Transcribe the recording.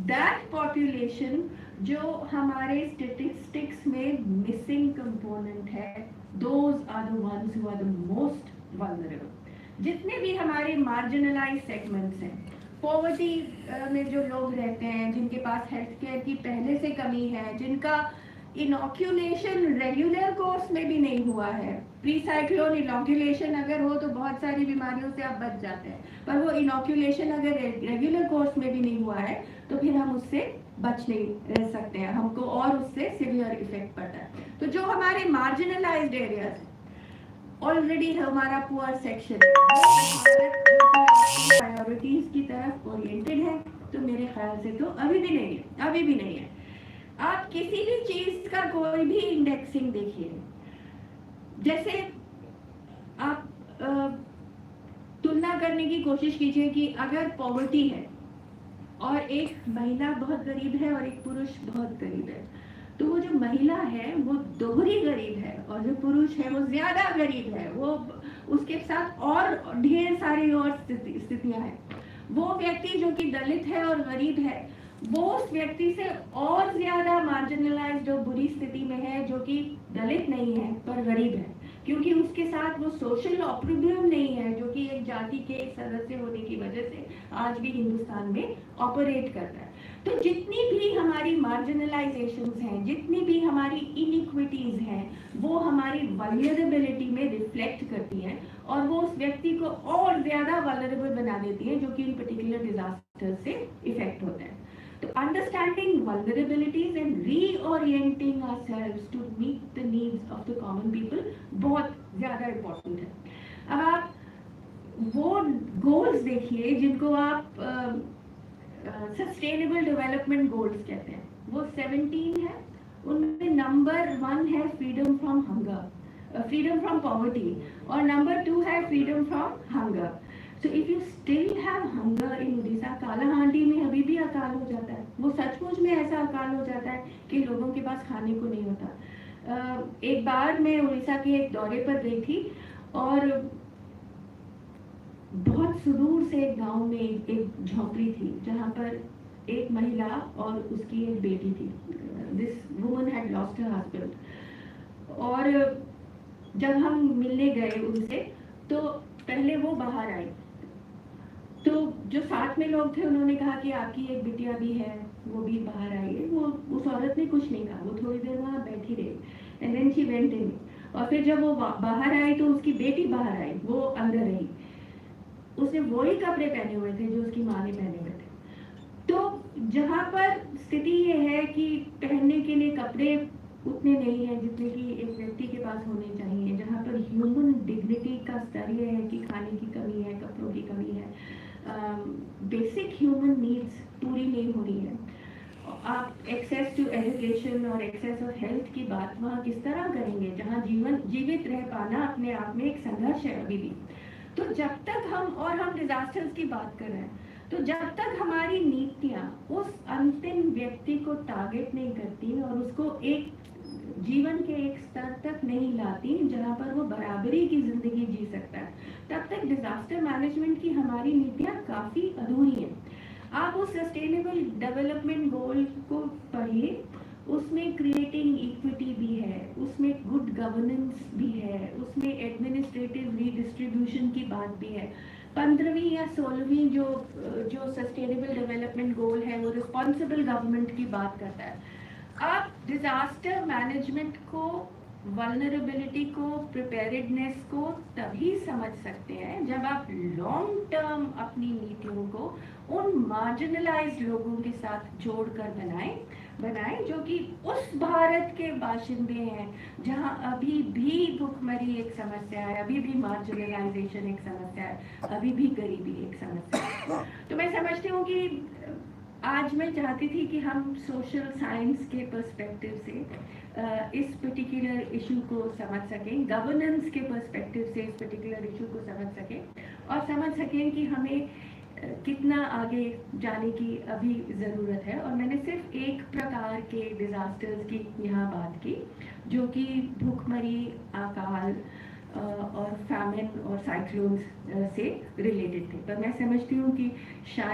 That population जो हमारे statistics में मिसिंग कंपोनेंट है, those are the ones who are the most vulnerable. जितने भी हमारे मार्जिनलाइज सेगमेंट्स हैं, पॉवर्टी में जो लोग रहते हैं, जिनके पास हेल्थ केयर की पहले से कमी है, जिनका इनॉक्यूलेशन रेगुलर कोर्स में भी नहीं हुआ है, प्री साइक्लोन इनॉक्यूलेशन अगर हो तो बहुत सारी बीमारियों से आप बच जाते हैं, पर वो इनॉक्यूलेशन अगर रेगुलर कोर्स में भी नहीं हुआ है तो फिर हम उससे बच नहीं रह सकते हैं, हमको और उससे सिवियर इफेक्ट पड़ता है। तो जो हमारे मार्जिनलाइज्ड एरियाज ऑलरेडी हमारा पुअर सेक्शन प्रायोरिटीज की तरफ ओरिएंटेड है, तो मेरे ख्याल से तो अभी भी नहीं है, अभी भी नहीं है। आप किसी भी चीज का कोई भी इंडेक्सिंग देखिए, जैसे आप तुलना करने की कोशिश कीजिए कि अगर पॉवर्टी है और एक महिला बहुत गरीब है और एक पुरुष बहुत गरीब है, तो वो जो महिला है वो दोहरी गरीब है और जो पुरुष है वो ज्यादा गरीब है, वो उसके साथ और ढेर सारी और स्थितियां हैं। वो व्यक्ति जो कि दलित है और गरीब है, वो उस व्यक्ति से और ज्यादा मार्जिनलाइज्ड और बुरी स्थिति में है जो कि दलित नहीं है पर गरीब है, क्योंकि उसके साथ वो सोशल ऑप्रिबियम नहीं है जो कि एक जाति के एक सदस्य होने की वजह से आज भी हिंदुस्तान में ऑपरेट करता है। तो जितनी भी हमारी मार्जिनलाइजेशंस हैं, जितनी भी हमारी इनइक्विटीज हैं, वो हमारी वल्नरेबिलिटी में रिफ्लेक्ट करती हैं और वो उस व्यक्ति को और ज्यादा वल्नरेबल बना देती है जो कि इन पर्टिकुलर डिजास्टर से इफेक्ट होता है। तो understanding vulnerabilities and reorienting ourselves to meet the needs of the common people बहुत ज़्यादा important है। अब आप वो goals देखिए जिनको आप sustainable development goals कहते हैं, वो 17 है, उनमें नंबर 1 है freedom from hunger, freedom from poverty, और नंबर 2 है freedom from hunger। So if you still have hunger in Odisha, Kalahandi में अभी भी अकाल हो जाता है, वो सचमुच में ऐसा अकाल हो जाता है कि लोगों के पास खाने को नहीं होता। एक बार मैं उड़ीसा के एक दौरे पर गई थी और बहुत सुदूर से एक गांव में एक झोंपड़ी थी जहां पर एक महिला और उसकी एक बेटी थी। This woman had lost her husband, और जब हम मिलने गए उनसे तो पहले वो बाहर आई, तो जो साथ में लोग थे उन्होंने कहा कि आपकी एक बिटिया भी है, वो भी बाहर आई है। वो उस औरत ने कुछ नहीं कहा, वो थोड़ी देर वहाँ बैठी रही, and then she went in. और फिर जब वो बाहर आई तो उसकी बेटी बाहर आई, वो अंदर रही। उसने वही कपड़े पहने हुए थे जो उसकी माँ ने पहने हुए थे। तो जहाँ पर स्थिति ये है कि पहनने के लिए कपड़े उतने नहीं है जितने कि एक व्यक्ति के पास होने चाहिए, जहाँ पर ह्यूमन डिग्निटी का स्तर ये है कि खाने की कमी है, कपड़ों की कमी है, बेसिक ह्यूमन नीड्स पूरी नहीं हो रही है। आप एक्सेस टू एजुकेशन और एक्सेस ऑफ हेल्थ की बात वहाँ किस तरह करेंगे जहाँ जीवित रह पाना अपने आप में एक संघर्ष है अभी भी। तो जब तक हम डिजास्टर्स की बात कर रहे हैं, तो जब तक हमारी नीतियाँ उस अंतिम व्यक्ति को टारगेट नहीं करती और उसको एक जीवन के एक स्तर तक नहीं लाती जहाँ पर वो बराबरी की जिंदगी जी सकता है, तब तक डिजास्टर मैनेजमेंट की हमारी नीतियाँ काफी अधूरी हैं। आप उस सस्टेनेबल डेवलपमेंट गोल को पढ़िए, उसमें क्रिएटिंग इक्विटी भी है, उसमें गुड गवर्नेंस भी है, उसमें एडमिनिस्ट्रेटिव रीडिस्ट्रीब्यूशन की बात भी है। 15वीं या 16वीं जो सस्टेनेबल डेवलपमेंट गोल है वो रिस्पॉन्सिबल गवर्नमेंट की बात करता है। आप डिजास्टर मैनेजमेंट को, वल्नरेबिलिटी को, प्रिपेयर्डनेस को तभी समझ सकते हैं जब आप लॉन्ग टर्म अपनी नीतियों को उन मार्जिनलाइज्ड लोगों के साथ जोड़कर बनाएं जो कि उस भारत के बाशिंदे हैं जहां अभी भी भुखमरी एक समस्या है, अभी भी मार्जिनलाइजेशन एक समस्या है, अभी भी गरीबी एक समस्या है। तो मैं समझती हूँ कि आज मैं चाहती थी कि हम सोशल साइंस के पर्सपेक्टिव से इस पर्टिकुलर इशू को समझ सकें, गवर्नेंस के पर्सपेक्टिव से इस पर्टिकुलर इशू को समझ सकें और समझ सकें कि हमें कितना आगे जाने की अभी ज़रूरत है। और मैंने सिर्फ एक प्रकार के डिज़ास्टर्स की यहाँ बात की जो कि भूखमरी, अकाल और फैमिन और साइक्लोन्स से रिलेटेड थे, पर मैं समझती हूँ कि शायद